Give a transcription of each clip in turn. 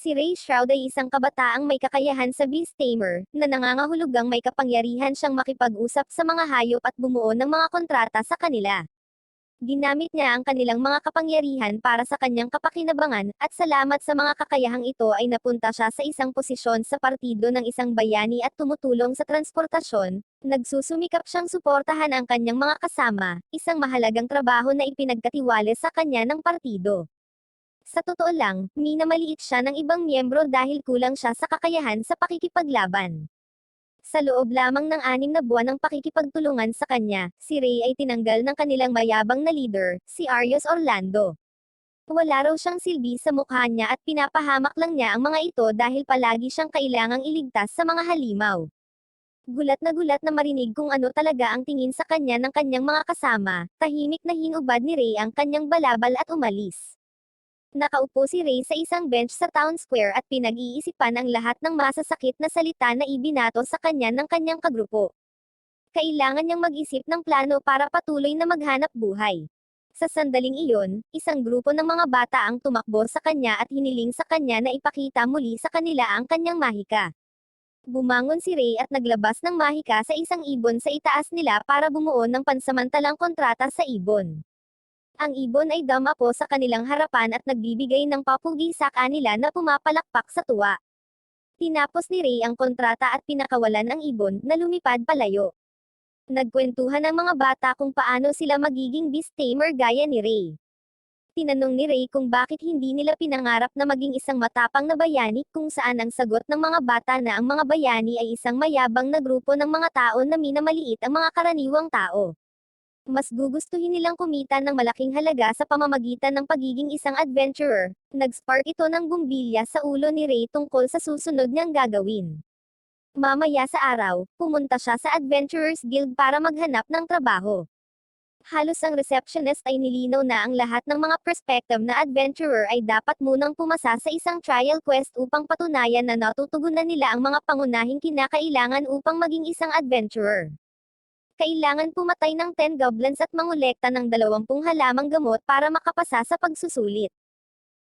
Si Ray Shroud ay isang kabataang may kakayahan sa Beast Tamer, na nangangahulugang may kapangyarihan siyang makipag-usap sa mga hayop at bumuo ng mga kontrata sa kanila. Ginamit niya ang kanilang mga kapangyarihan para sa kanyang kapakinabangan, at salamat sa mga kakayahang ito ay napunta siya sa isang posisyon sa partido ng isang bayani at tumutulong sa transportasyon. Nagsusumikap siyang suportahan ang kanyang mga kasama, isang mahalagang trabaho na ipinagkatiwala sa kanya ng partido. Sa totoo lang, minamaliit siya ng ibang miyembro dahil kulang siya sa kakayahan sa pakikipaglaban. Sa loob lamang ng 6 na buwan ng pakikipagtulungan sa kanya, si Ray ay tinanggal ng kanilang mayabang na leader, si Arius Orlando. Wala raw siyang silbi sa mukha niya at pinapahamak lang niya ang mga ito dahil palagi siyang kailangang iligtas sa mga halimaw. Gulat na marinig kung ano talaga ang tingin sa kanya ng kanyang mga kasama, tahimik na hinubad ni Ray ang kanyang balabal at umalis. Nakaupo si Ray sa isang bench sa town square at pinag-iisipan ang lahat ng masasakit na salita na ibinato sa kanya ng kanyang kagrupo. Kailangan niyang mag-isip ng plano para patuloy na maghanap buhay. Sa sandaling iyon, isang grupo ng mga bata ang tumakbo sa kanya at hiniling sa kanya na ipakita muli sa kanila ang kanyang mahika. Bumangon si Ray at naglabas ng mahika sa isang ibon sa itaas nila para bumuo ng pansamantalang kontrata sa ibon. Ang ibon ay dumapo sa kanilang harapan at nagbibigay ng papugi sa kanila na pumapalakpak sa tuwa. Tinapos ni Ray ang kontrata at pinakawalan ang ibon na lumipad palayo. Nagkwentuhan ang mga bata kung paano sila magiging Beast Tamer gaya ni Ray. Tinanong ni Ray kung bakit hindi nila pinangarap na maging isang matapang na bayani, kung saan ang sagot ng mga bata na ang mga bayani ay isang mayabang na grupo ng mga tao na minamaliit ang mga karaniwang tao. Mas gugustuhin nilang kumita ng malaking halaga sa pamamagitan ng pagiging isang adventurer. Nag-spark ito ng bumbilya sa ulo ni Ray tungkol sa susunod niyang gagawin. Mamaya sa araw, pumunta siya sa Adventurers Guild para maghanap ng trabaho. Halos ang receptionist ay nilinaw na ang lahat ng mga prospective na adventurer ay dapat munang pumasa sa isang trial quest upang patunayan na natutugunan nila ang mga pangunahing kinakailangan upang maging isang adventurer. Kailangan pumatay ng 10 goblins at mangolekta ng 20 halamang gamot para makapasa sa pagsusulit.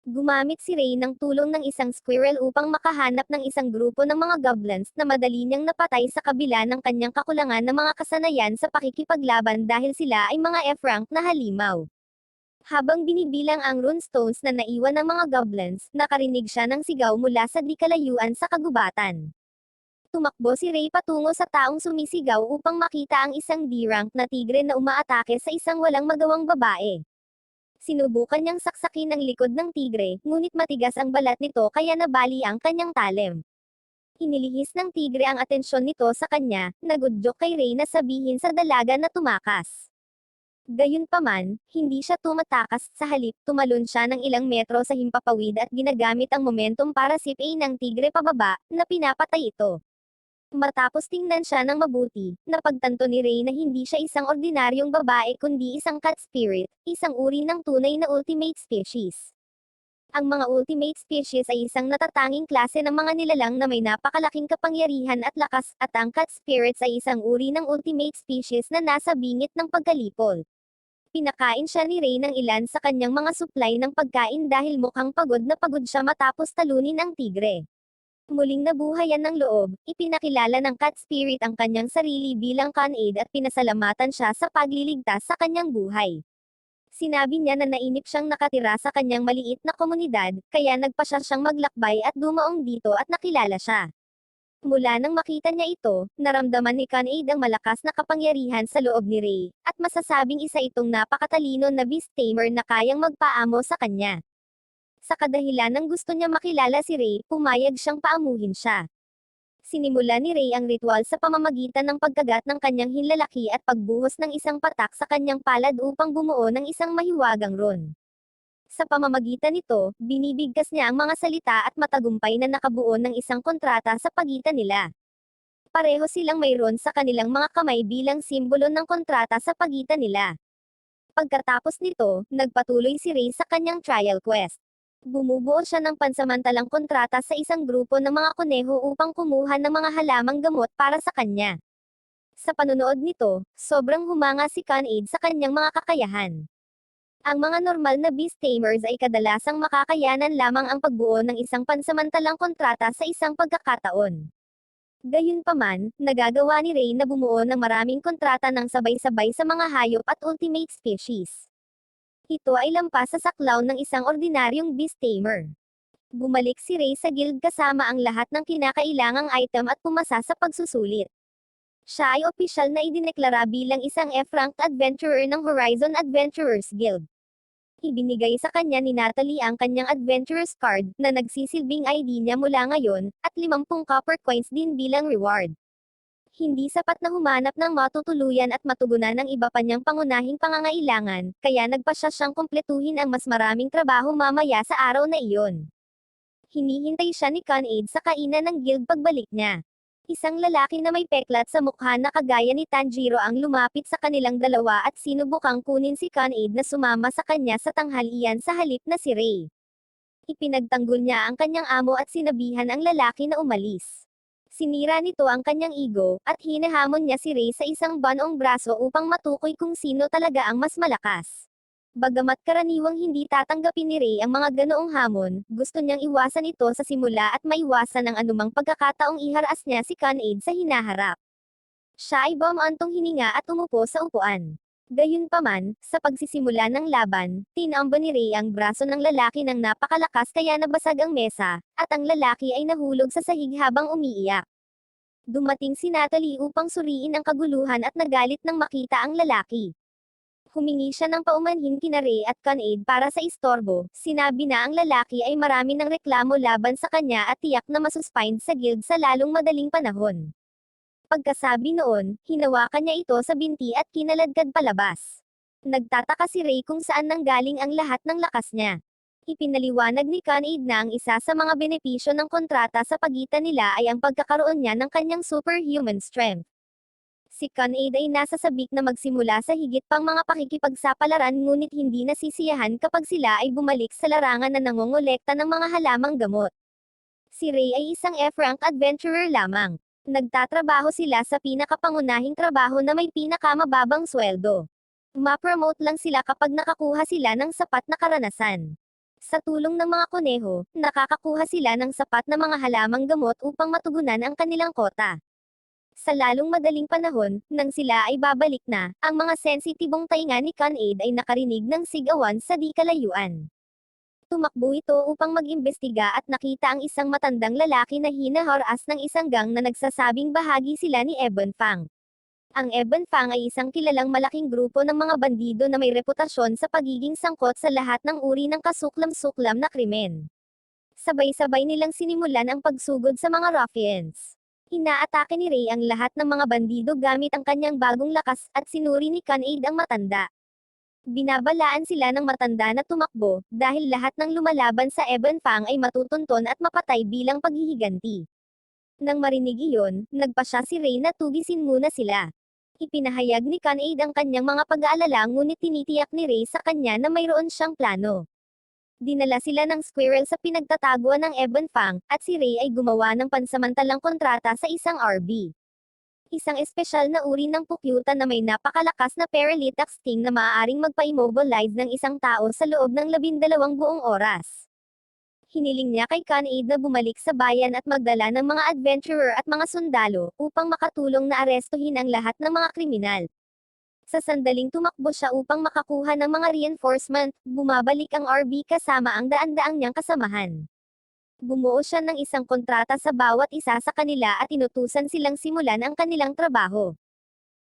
Gumamit si Ray ng tulong ng isang squirrel upang makahanap ng isang grupo ng mga goblins na madali niyang napatay sa kabila ng kanyang kakulangan ng mga kasanayan sa pakikipaglaban dahil sila ay mga F-rank na halimaw. Habang binibilang ang runestones na naiwan ng mga goblins, nakarinig siya ng sigaw mula sa di kalayuan sa kagubatan. Tumakbo si Ray patungo sa taong sumisigaw upang makita ang isang D-rank na tigre na umaatake sa isang walang magawang babae. Sinubukan niyang saksakin ang likod ng tigre, ngunit matigas ang balat nito kaya nabali ang kanyang talem. Inilihis ng tigre ang atensyon nito sa kanya, nagudyok kay Ray na sabihin sa dalaga na tumakas. Gayunpaman, hindi siya tumatakas, sa halip, tumalon siya ng ilang metro sa himpapawid at ginagamit ang momentum para sipain ng tigre pababa, na pinapatay ito. Matapos tingnan siya ng mabuti, napagtanto ni Ray na hindi siya isang ordinaryong babae kundi isang cat spirit, isang uri ng tunay na ultimate species. Ang mga ultimate species ay isang natatanging klase ng mga nilalang na may napakalaking kapangyarihan at lakas, at ang cat spirits ay isang uri ng ultimate species na nasa bingit ng pagkalipol. Pinakain siya ni Ray ng ilan sa kanyang mga supply ng pagkain dahil mukhang pagod na pagod siya matapos talunin ang tigre. Muling nabuhayan ng loob, ipinakilala ng cat spirit ang kanyang sarili bilang Con-Aid at pinasalamatan siya sa pagliligtas sa kanyang buhay. Sinabi niya na nainip siyang nakatira sa kanyang maliit na komunidad, kaya nagpasya siyang maglakbay at dumaong dito at nakilala siya. Mula nang makita niya ito, naramdaman ni Con-Aid ang malakas na kapangyarihan sa loob ni Ray, at masasabing isa itong napakatalino na beast tamer na kayang magpaamo sa kanya. Sa kadahilan ng gusto niya makilala si Ray, pumayag siyang paamuhin siya. Sinimula ni Ray ang ritual sa pamamagitan ng pagkagat ng kanyang hinlalaki at pagbuhos ng isang patak sa kanyang palad upang bumuo ng isang mahiwagang rune. Sa pamamagitan nito, binibigkas niya ang mga salita at matagumpay na nakabuo ng isang kontrata sa pagitan nila. Pareho silang mayroon sa kanilang mga kamay bilang simbolo ng kontrata sa pagitan nila. Pagkatapos nito, nagpatuloy si Ray sa kanyang trial quest. Bumubuo siya ng pansamantalang kontrata sa isang grupo ng mga kuneho upang kumuha ng mga halamang gamot para sa kanya. Sa panunood nito, sobrang humanga si Con-Aid sa kanyang mga kakayahan. Ang mga normal na beast tamers ay kadalasang makakayanan lamang ang pagbuo ng isang pansamantalang kontrata sa isang pagkakataon. Gayunpaman, nagagawa ni Ray na bumuo ng maraming kontrata ng sabay-sabay sa mga hayop at ultimate species. Ito ay lampas sa saklaw ng isang ordinaryong beast tamer. Bumalik si Ray sa guild kasama ang lahat ng kinakailangang item at pumasa sa pagsusulit. Siya ay opisyal na idineklara bilang isang F-ranked adventurer ng Horizon Adventurers Guild. Ibinigay sa kanya ni Natalie ang kanyang Adventurous Card, na nagsisilbing ID niya mula ngayon, at 50 copper coins din bilang reward. Hindi sapat na humanap ng matutuluyan at matugunan ng iba pa niyang pangunahing pangangailangan, kaya nagpasya siyang kumpletuhin ang mas maraming trabaho mamaya sa araw na iyon. Hinihintay siya ni Con-Aid sa kainan ng guild pagbalik niya. Isang lalaki na may peklat sa mukha na kagaya ni Tanjiro ang lumapit sa kanilang dalawa at sinubukang kunin si Con-Aid na sumama sa kanya sa tanghalian sa halip na si Ray. Ipinagtanggol niya ang kanyang amo at sinabihan ang lalaki na umalis. Sinira nito ang kanyang ego, at hinahamon niya si Ray sa isang banong braso upang matukoy kung sino talaga ang mas malakas. Bagamat karaniwang hindi tatanggapin ni Ray ang mga ganoong hamon, gusto niyang iwasan ito sa simula at maiwasan ang anumang pagkakataong iharas niya si Con-Aid sa hinaharap. Siya ay bumantong hininga at umupo sa upuan. Gayunpaman, sa pagsisimula ng laban, tinamba ni Ray ang braso ng lalaki ng napakalakas kaya nabasag ang mesa, at ang lalaki ay nahulog sa sahig habang umiiyak. Dumating si Natalie upang suriin ang kaguluhan at nagalit nang makita ang lalaki. Humingi siya ng paumanhin kina Ray at Con-Aid para sa istorbo. Sinabi na ang lalaki ay marami ng reklamo laban sa kanya at tiyak na masuspend sa guild sa lalong madaling panahon. Pagkasabi noon, hinawakan niya ito sa binti at kinaladkad palabas. Nagtataka si Ray kung saan nanggaling ang lahat ng lakas niya. Ipinaliwanag ni Con-Aid na ang isa sa mga benepisyo ng kontrata sa pagitan nila ay ang pagkakaroon niya ng kanyang superhuman strength. Si Con-Aid ay nasa sabik na magsimula sa higit pang mga pakikipagsapalaran ngunit hindi nasisiyahan kapag sila ay bumalik sa larangan na nangongolekta ng mga halamang gamot. Si Ray ay isang F-rank adventurer lamang. Nagtatrabaho sila sa pinakapangunahing trabaho na may pinakamababang sweldo. Ma-promote lang sila kapag nakakuha sila ng sapat na karanasan. Sa tulong ng mga kuneho, nakakakuha sila ng sapat na mga halamang gamot upang matugunan ang kanilang kota. Sa lalong madaling panahon, nang sila ay babalik na, ang mga sensitibong tainga ni Con-Aid ay nakarinig ng sigawan sa di kalayuan. Tumakbo ito upang mag-imbestiga at nakita ang isang matandang lalaki na hinaharas ng isang gang na nagsasabing bahagi sila ni Ebon Fang. Ang Ebon Fang ay isang kilalang malaking grupo ng mga bandido na may reputasyon sa pagiging sangkot sa lahat ng uri ng kasuklam-suklam na krimen. Sabay-sabay nilang sinimulan ang pagsugod sa mga ruffians. Inaatake ni Ray ang lahat ng mga bandido gamit ang kanyang bagong lakas, at sinuri ni Con-Aid ang matanda. Binabalaan sila ng matanda na tumakbo, dahil lahat ng lumalaban sa Ebon Fang ay matutunton at mapatay bilang paghihiganti. Nang marinig iyon, nagpasya si Ray na tugisin muna sila. Ipinahayag ni Con-Aid ang kanyang mga pag-aalala ngunit tinitiyak ni Ray sa kanya na mayroon siyang plano. Dinala sila ng squirrel sa pinagtataguan ng Ebon Fang, at si Ray ay gumawa ng pansamantalang kontrata sa isang RB. Isang espesyal na uri ng pukyutan na may napakalakas na paralytic sting na maaaring magpa-immobilize ng isang tao sa loob ng 12 buong oras. Hiniling niya kay Con-Aid na bumalik sa bayan at magdala ng mga adventurer at mga sundalo, upang makatulong na arestuhin ang lahat ng mga kriminal. Sa sandaling tumakbo siya upang makakuha ng mga reinforcement, bumabalik ang RB kasama ang daan-daang niyang kasamahan. Bumuo siya ng isang kontrata sa bawat isa sa kanila at inutusan silang simulan ang kanilang trabaho.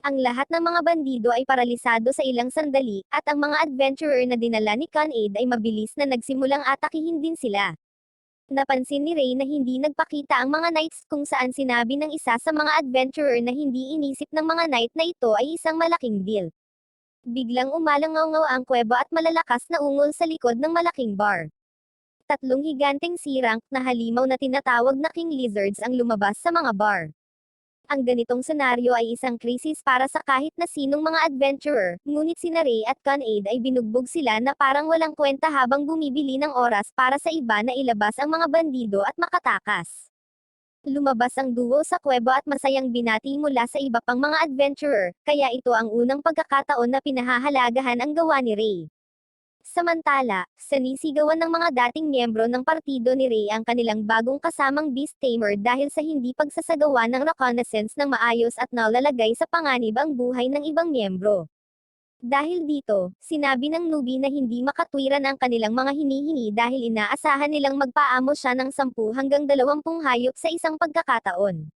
Ang lahat ng mga bandido ay paralisado sa ilang sandali, at ang mga adventurer na dinala ni Con-Aid ay mabilis na nagsimulang atakihin din sila. Napansin ni Ray na hindi nagpakita ang mga knights kung saan sinabi ng isa sa mga adventurer na hindi inisip ng mga knight na ito ay isang malaking deal. Biglang umalangaw-ngaw ang kuweba at malalakas na ungol sa likod ng malaking bar. 3 higanteng C-rank na halimaw na tinatawag na King Lizards ang lumabas sa mga bar. Ang ganitong senaryo ay isang krisis para sa kahit na sinong mga adventurer, ngunit sina Ray at Con-Aid ay binugbog sila na parang walang kwenta habang bumibili ng oras para sa iba na ilabas ang mga bandido at makatakas. Lumabas ang duo sa kuweba at masayang binati mula sa iba pang mga adventurer, kaya ito ang unang pagkakataon na pinahahalagahan ang gawa ni Ray. Samantala, sinisigawan ng mga dating miyembro ng partido ni Ray ang kanilang bagong kasamang Beast Tamer dahil sa hindi pagsasagawa ng reconnaissance ng maayos at nalalagay sa panganib ang buhay ng ibang miyembro. Dahil dito, sinabi ng newbie na hindi makatwiran ang kanilang mga hinihingi dahil inaasahan nilang magpaamo siya ng 10 hanggang 20 hayop sa isang pagkakataon.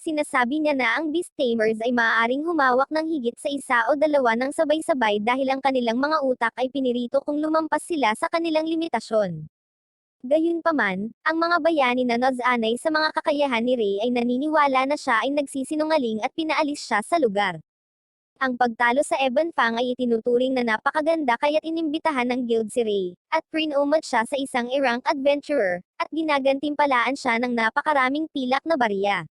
Sinasabi niya na ang Beast Tamers ay maaaring humawak ng higit sa isa o dalawa ng sabay-sabay dahil ang kanilang mga utak ay pinirito kung lumampas sila sa kanilang limitasyon. Gayunpaman, ang mga bayani na nag-aanay sa mga kakayahan ni Ray ay naniniwala na siya ay nagsisinungaling at pinaalis siya sa lugar. Ang pagtalo sa Ebon Fang ay itinuturing na napakaganda kaya't inimbitahan ng guild si Ray, at prinomat siya sa isang E-rank adventurer, at ginagantimpalaan siya ng napakaraming pilak na barya.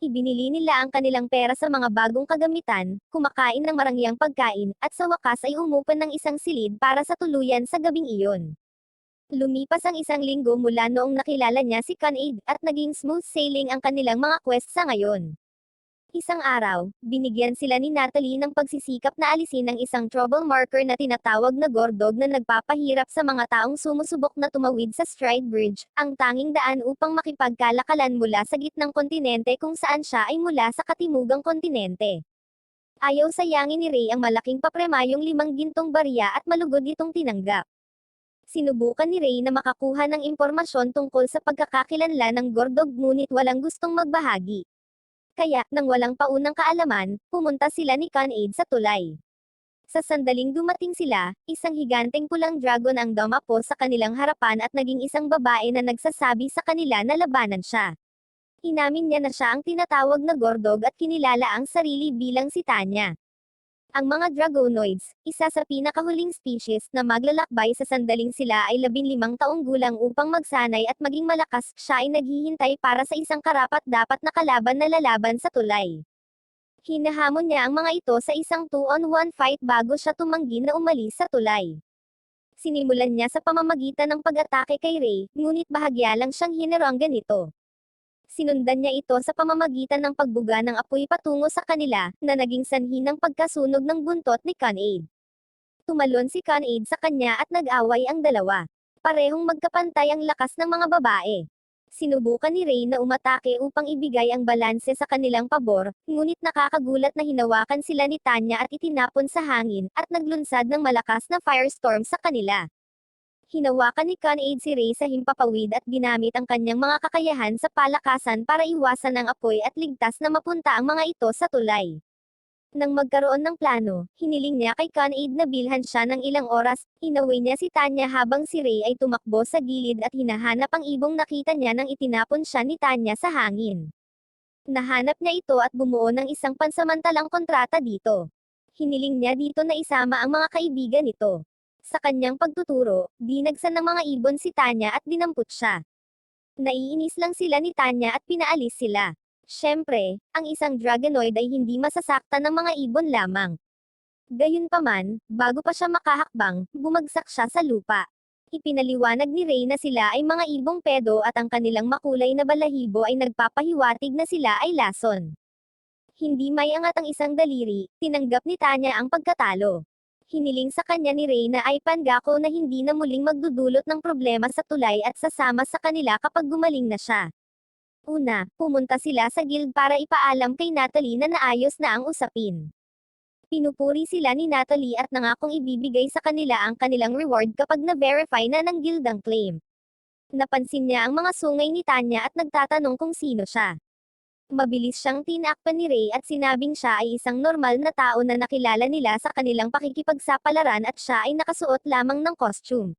Ibinili nila ang kanilang pera sa mga bagong kagamitan, kumakain ng marangyang pagkain, at sa wakas ay umupan ng isang silid para sa tuluyan sa gabing iyon. Lumipas ang isang linggo mula noong nakilala niya si Con-Aid, at naging smooth sailing ang kanilang mga quest sa ngayon. Isang araw, binigyan sila ni Natalie ng pagsisikap na alisin ang isang trouble marker na tinatawag na Gordog na nagpapahirap sa mga taong sumusubok na tumawid sa Stride Bridge, ang tanging daan upang makipagkalakalan mula sa gitnang kontinente kung saan siya ay mula sa katimugang kontinente. Ayaw sayangin ni Ray ang malaking papremayong 5 gintong barya at malugod itong tinanggap. Sinubukan ni Ray na makakuha ng impormasyon tungkol sa pagkakakilanlan ng Gordog ngunit walang gustong magbahagi. Kaya, nang walang paunang kaalaman, pumunta sila ni Con-Aid sa tulay. Sa sandaling dumating sila, isang higanteng pulang dragon ang dumapo sa kanilang harapan at naging isang babae na nagsasabi sa kanila na labanan siya. Inamin niya na siya ang tinatawag na Gordog at kinilala ang sarili bilang si Tanya. Ang mga Dragonoids, isa sa pinakahuling species na maglalakbay sa sandaling sila ay 15 taong gulang upang magsanay at maging malakas, siya ay naghihintay para sa isang karapat-dapat na kalaban na lalaban sa tulay. Hinahamon niya ang mga ito sa isang 2-on-1 fight bago siya tumanggi na umalis sa tulay. Sinimulan niya sa pamamagitan ng pag-atake kay Ray, ngunit bahagya lang siyang hinaranggan nito. Sinundan niya ito sa pamamagitan ng pagbuga ng apoy patungo sa kanila, na naging sanhi ng pagkasunog ng buntot ni Con-Aid. Tumalon si Con-Aid sa kanya at nag-away ang dalawa. Parehong magkapantay ang lakas ng mga babae. Sinubukan ni Ray na umatake upang ibigay ang balanse sa kanilang pabor, ngunit nakakagulat na hinawakan sila ni Tanya at itinapon sa hangin, at naglunsad ng malakas na firestorm sa kanila. Hinawakan ni Con-Aid si Ray sa himpapawid at ginamit ang kanyang mga kakayahan sa palakasan para iwasan ang apoy at ligtas na mapunta ang mga ito sa tulay. Nang magkaroon ng plano, hiniling niya kay Con-Aid na bilhan siya ng ilang oras, inaway niya si Tanya habang si Ray ay tumakbo sa gilid at hinahanap ang ibong nakita niya nang itinapon siya ni Tanya sa hangin. Nahanap niya ito at bumuo ng isang pansamantalang kontrata dito. Hiniling niya dito na isama ang mga kaibigan nito. Sa kanyang pagtuturo, dinagsan ng mga ibon si Tanya at dinampot siya. Naiinis lang sila ni Tanya at pinaalis sila. Siyempre, ang isang Dragonoid ay hindi masasaktan ng mga ibon lamang. Gayunpaman, bago pa siya makahakbang, bumagsak siya sa lupa. Ipinaliwanag ni Ray na sila ay mga ibong pedo at ang kanilang makulay na balahibo ay nagpapahiwatig na sila ay lason. Hindi may angat ang isang daliri, tinanggap ni Tanya ang pagkatalo. Hiniling sa kanya ni Ray na ay pangako na hindi na muling magdudulot ng problema sa tulay at sasama sa kanila kapag gumaling na siya. Una, pumunta sila sa guild para ipaalam kay Natalie na naayos na ang usapin. Pinupuri sila ni Natalie at nangakong ibibigay sa kanila ang kanilang reward kapag na-verify na ng guild ang claim. Napansin niya ang mga sungay ni Tanya at nagtatanong kung sino siya. Mabilis siyang tinakpan ni Ray at sinabing siya ay isang normal na tao na nakilala nila sa kanilang pakikipagsapalaran at siya ay nakasuot lamang ng costume.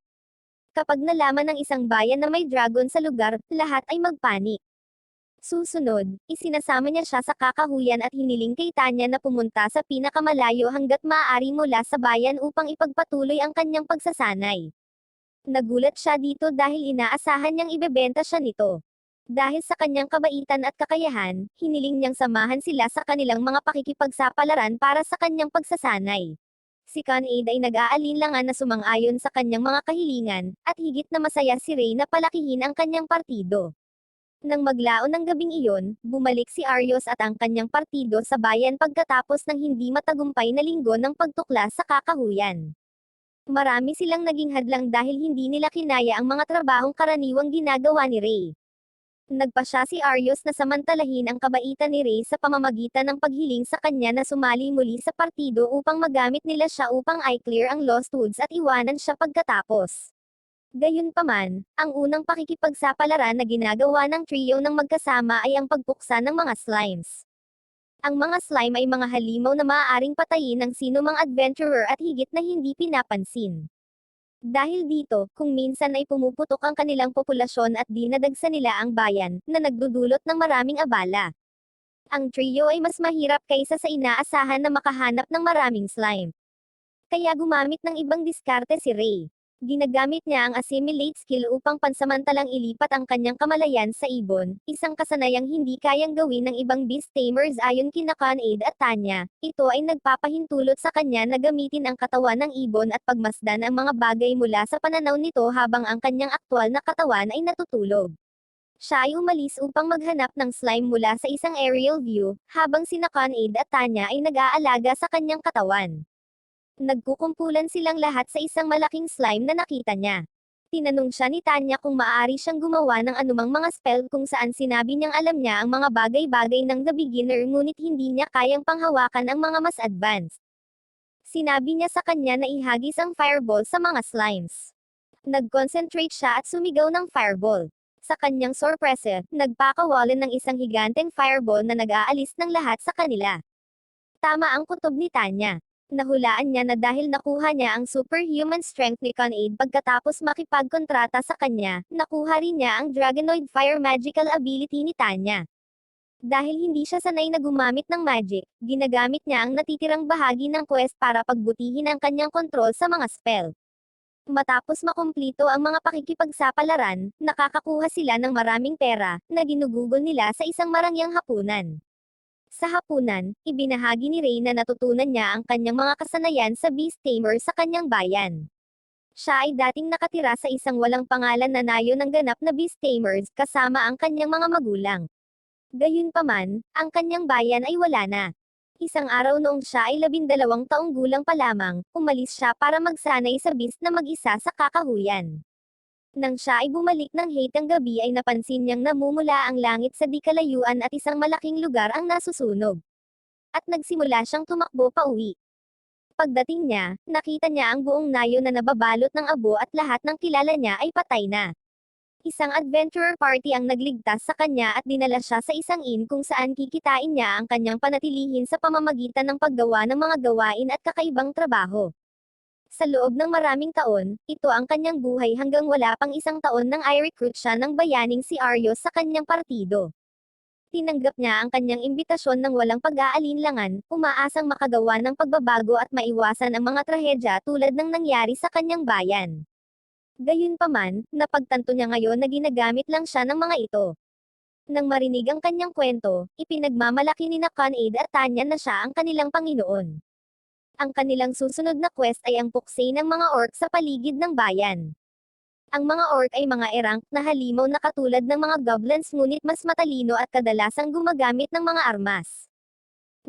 Kapag nalaman ng isang bayan na may dragon sa lugar, lahat ay magpanik. Susunod, isinasama niya siya sa kakahuyan at hiniling kay Tanya na pumunta sa pinakamalayo hanggat maaari mula sa bayan upang ipagpatuloy ang kanyang pagsasanay. Nagulat siya dito dahil inaasahan niyang ibebenta siya nito. Dahil sa kanyang kabaitan at kakayahan, hiniling niyang samahan sila sa kanilang mga pakikipagsapalaran para sa kanyang pagsasanay. Si Con-Aid ay nag-aalinlangan na sumang-ayon sa kanyang mga kahilingan, at higit na masaya si Ray na palakihin ang kanyang partido. Nang maglaon ng gabing iyon, bumalik si Arios at ang kanyang partido sa bayan pagkatapos ng hindi matagumpay na linggo ng pagtuklas sa kakahuyan. Marami silang naging hadlang dahil hindi nila kinaya ang mga trabahong karaniwang ginagawa ni Ray. Nagpa siya si Arios na samantalahin ang kabaitan ni Ray sa pamamagitan ng paghiling sa kanya na sumali muli sa partido upang magamit nila siya upang i-clear ang Lost Woods at iwanan siya pagkatapos. Gayunpaman, ang unang pakikipagsapalaran na ginagawa ng trio ng magkasama ay ang pagpuksa ng mga slimes. Ang mga slime ay mga halimaw na maaaring patayin ng sinumang adventurer at higit na hindi pinapansin. Dahil dito, kung minsan ay pumuputok ang kanilang populasyon at dinadagsa nila ang bayan, na nagdudulot ng maraming abala. Ang trio ay mas mahirap kaysa sa inaasahan na makahanap ng maraming slime. Kaya gumamit ng ibang diskarte si Ray. Ginagamit niya ang assimilate skill upang pansamantalang ilipat ang kanyang kamalayan sa ibon, isang kasanayang hindi kayang gawin ng ibang beast tamers ayon kina Con-Aid at Tanya. Ito ay nagpapahintulot sa kanya na gamitin ang katawan ng ibon at pagmasdan ang mga bagay mula sa pananaw nito habang ang kanyang aktwal na katawan ay natutulog. Siya ay umalis upang maghanap ng slime mula sa isang aerial view, habang sina Con-Aid at Tanya ay nag-aalaga sa kanyang katawan. Nagkukumpulan silang lahat sa isang malaking slime na nakita niya. Tinanong siya ni Tanya kung maaari siyang gumawa ng anumang mga spell kung saan sinabi niyang alam niya ang mga bagay-bagay ng the beginner ngunit hindi niya kayang panghawakan ang mga mas advanced. Sinabi niya sa kanya na ihagis ang fireball sa mga slimes. Nag-concentrate siya at sumigaw ng fireball. Sa kanyang sorpresa, nagpakawalan ng isang higanteng fireball na nag-aalis ng lahat sa kanila. Tama ang kutob ni Tanya. Nahulaan niya na dahil nakuha niya ang superhuman strength ni Con-Aid pagkatapos makipagkontrata sa kanya, nakuha rin niya ang Dragonoid Fire magical ability ni Tanya. Dahil hindi siya sanay na gumamit ng magic, ginagamit niya ang natitirang bahagi ng quest para pagbutihin ang kanyang kontrol sa mga spell. Matapos makumplito ang mga pakikipagsapalaran, nakakakuha sila ng maraming pera, na ginugugol nila sa isang marangyang hapunan. Sa hapunan, ibinahagi ni Ray na natutunan niya ang kanyang mga kasanayan sa Beast Tamer sa kanyang bayan. Siya ay dating nakatira sa isang walang pangalan na nayo ng ganap na Beast Tamers kasama ang kanyang mga magulang. Gayunpaman, ang kanyang bayan ay wala na. Isang araw noong siya ay 12 taong gulang pa lamang, umalis siya para magsanay sa beast na mag-isa sa kakahuyan. Nang siya ay bumalik ng hatang gabi ay napansin niyang namumula ang langit sa di kalayuan at isang malaking lugar ang nasusunog. At nagsimula siyang tumakbo pa uwi. Pagdating niya, nakita niya ang buong nayo na nababalot ng abo at lahat ng kilala niya ay patay na. Isang adventurer party ang nagligtas sa kanya at dinala siya sa isang inn kung saan kikitain niya ang kanyang panatilihin sa pamamagitan ng paggawa ng mga gawain at kakaibang trabaho. Sa loob ng maraming taon, ito ang kanyang buhay hanggang wala pang isang taon nang i-recruit siya ng bayaning si Arios sa kanyang partido. Tinanggap niya ang kanyang imbitasyon ng walang pag-aalinlangan, umaasang makagawa ng pagbabago at maiwasan ang mga trahedya tulad ng nangyari sa kanyang bayan. Gayunpaman, napagtanto niya ngayon na ginagamit lang siya ng mga ito. Nang marinig ang kanyang kwento, ipinagmamalaki ni Con-Aid at Tanya na siya ang kanilang Panginoon. Ang kanilang susunod na quest ay ang puksay ng mga orc sa paligid ng bayan. Ang mga orc ay mga erangk na halimaw na katulad ng mga goblins ngunit mas matalino at kadalasang gumagamit ng mga armas.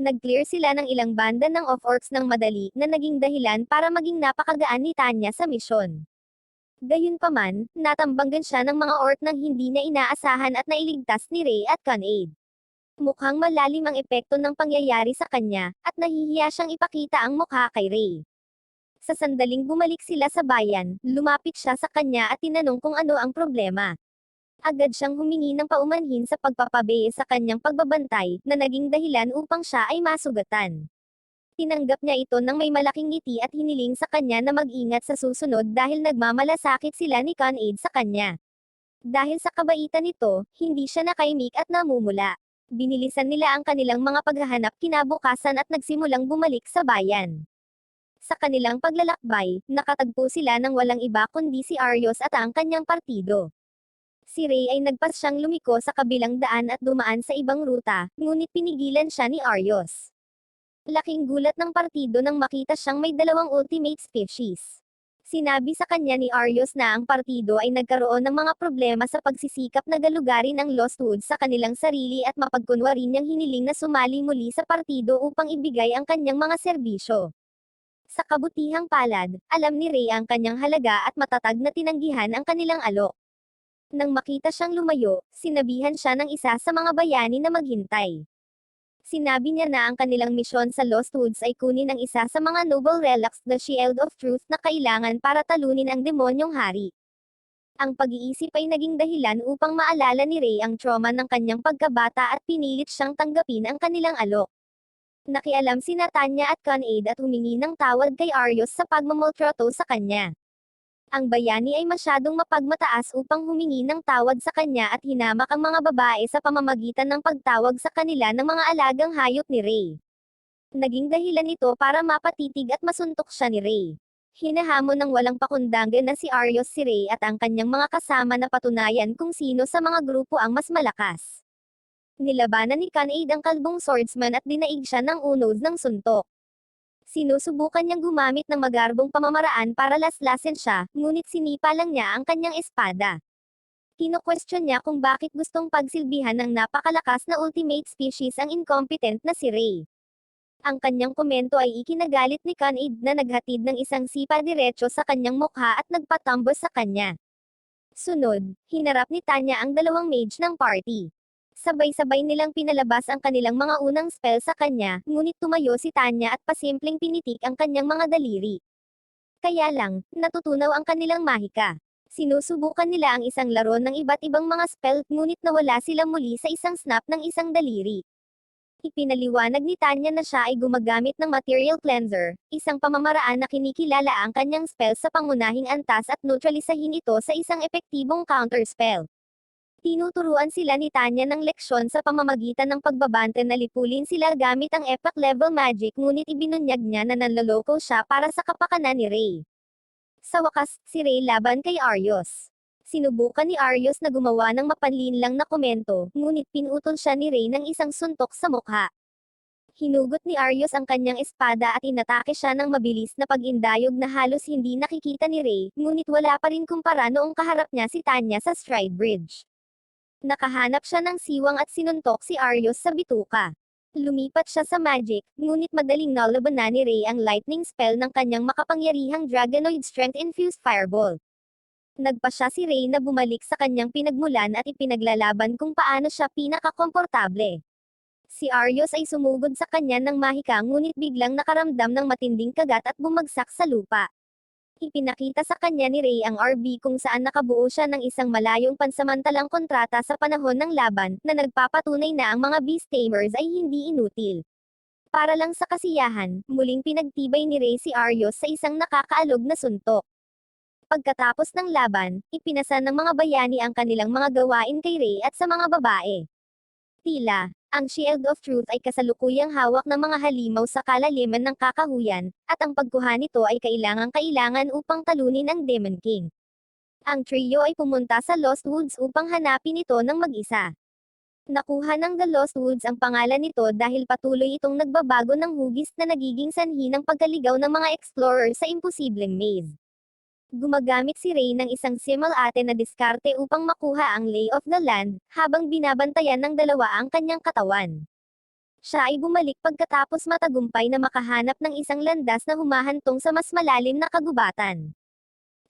Nag-clear sila ng ilang banda ng off-orcs ng madali na naging dahilan para maging napakagaan ni Tanya sa misyon. Gayunpaman, natambanggan siya ng mga orc nang hindi niya inaasahan at nailigtas ni Ray at Con-Aid. Mukhang malalim ang epekto ng pangyayari sa kanya, at nahihiya siyang ipakita ang mukha kay Ray. Sa sandaling bumalik sila sa bayan, lumapit siya sa kanya at tinanong kung ano ang problema. Agad siyang humingi ng paumanhin sa pagpapabe sa kanyang pagbabantay, na naging dahilan upang siya ay masugatan. Tinanggap niya ito ng may malaking ngiti at hiniling sa kanya na mag-ingat sa susunod dahil nagmamalasakit sila ni Con-Aid sa kanya. Dahil sa kabaitan nito, hindi siya nakaimik at namumula. Binilisan nila ang kanilang mga paghahanap kinabukasan at nagsimulang bumalik sa bayan. Sa kanilang paglalakbay, nakatagpo sila ng walang iba kundi si Arios at ang kanyang partido. Si Ray ay nagpas siyang lumiko sa kabilang daan at dumaan sa ibang ruta, ngunit pinigilan siya ni Arios. Laking gulat ng partido nang makita siyang may 2 ultimate species. Sinabi sa kanya ni Arios na ang partido ay nagkaroon ng mga problema sa pagsisikap na galugarin ang Lost Woods sa kanilang sarili at mapagkunwari niyang hiniling na sumali muli sa partido upang ibigay ang kanyang mga serbisyo. Sa kabutihang palad, alam ni Rey ang kanyang halaga at matatag na tinanggihan ang kanilang alok. Nang makita siyang lumayo, sinabihan siya ng isa sa mga bayani na maghintay. Sinabi niya na ang kanilang misyon sa Lost Woods ay kunin ang isa sa mga noble relics, the Shield of Truth, na kailangan para talunin ang demonyong hari. Ang pag-iisip ay naging dahilan upang maalala ni Rey ang trauma ng kanyang pagkabata at pinilit siyang tanggapin ang kanilang alok. Nakialam si Tanya at Con-Aid at humingi ng tawad kay Arios sa pagmamoltrato sa kanya. Ang bayani ay masyadong mapagmataas upang humingi ng tawad sa kanya at hinamak ang mga babae sa pamamagitan ng pagtawag sa kanila ng mga alagang hayop ni Rey. Naging dahilan ito para mapatitig at masuntok siya ni Rey. Hinahamon ng walang pakundangan na si Arios si Rey at ang kanyang mga kasama na patunayan kung sino sa mga grupo ang mas malakas. Nilabanan ni Con-Aid ang kalbong swordsman at dinaig siya ng unos ng suntok. Sinusubukan niyang gumamit ng magarbong pamamaraan para laslasin siya, ngunit sinipa lang niya ang kanyang espada. Kino-question niya kung bakit gustong pagsilbihan ng napakalakas na ultimate species ang incompetent na si Rey. Ang kanyang komento ay ikinagalit ni Con-Aid na naghatid ng isang sipa diretso sa kanyang mukha at nagpatambos sa kanya. Sunod, hinarap ni Tanya ang dalawang mage ng party. Sabay-sabay nilang pinalabas ang kanilang mga unang spell sa kanya, ngunit tumayo si Tanya at pasimpleng pinitik ang kanyang mga daliri. Kaya lang, natutunaw ang kanilang mahika. Sinusubukan nila ang isang laro ng iba't ibang mga spell, ngunit nawala sila muli sa isang snap ng isang daliri. Ipinaliwanag ni Tanya na siya ay gumagamit ng material cleanser, isang pamamaraan na kinikilala ang kanyang spell sa pangunahing antas at neutralisahin ito sa isang epektibong counterspell. Tinuturuan sila ni Tanya ng leksyon sa pamamagitan ng pagbabante na lipulin sila gamit ang epic level magic, ngunit ibinunyag niya na nanloloko siya para sa kapakanan ni Rey. Sa wakas, si Rey laban kay Arios. Sinubukan ni Arios na gumawa ng mapanlinlang na komento, ngunit pinutol siya ni Rey ng isang suntok sa mukha. Hinugot ni Arios ang kanyang espada at inatake siya ng mabilis na pag-indayog na halos hindi nakikita ni Rey, ngunit wala pa rin kumpara noong kaharap niya si Tanya sa Stride Bridge. Nakahanap siya ng siwang at sinuntok si Arios sa bituka. Lumipat siya sa magic, ngunit madaling nalaban ni Rey ang lightning spell ng kanyang makapangyarihang Dragonoid Strength-infused Fireball. Nagpa siya si Rey na bumalik sa kanyang pinagmulan at ipinaglalaban kung paano siya pinakakomportable. Si Arios ay sumugod sa kanya ng mahika, ngunit biglang nakaramdam ng matinding kagat at bumagsak sa lupa. Ipinakita sa kanya ni Rey ang RB kung saan nakabuo siya ng isang malayong pansamantalang kontrata sa panahon ng laban, na nagpapatunay na ang mga Beast Tamers ay hindi inutil. Para lang sa kasiyahan, muling pinagtibay ni Rey si Arios sa isang nakakaalog na suntok. Pagkatapos ng laban, ipinasa ng mga bayani ang kanilang mga gawain kay Rey at sa mga babae. Tila, ang Shield of Truth ay kasalukuyang hawak ng mga halimaw sa kalaliman ng kakahuyan, at ang pagkuha nito ay kailangan upang talunin ang Demon King. Ang trio ay pumunta sa Lost Woods upang hanapin ito ng mag-isa. Nakuha ng The Lost Woods ang pangalan nito dahil patuloy itong nagbabago ng hugis na nagiging sanhi ng pagkaligaw ng mga explorer sa imposibleng maze. Gumagamit si Rey ng isang simul-ate na diskarte upang makuha ang lay of the land, habang binabantayan ng dalawa ang kanyang katawan. Siya ay bumalik pagkatapos matagumpay na makahanap ng isang landas na humahantong sa mas malalim na kagubatan.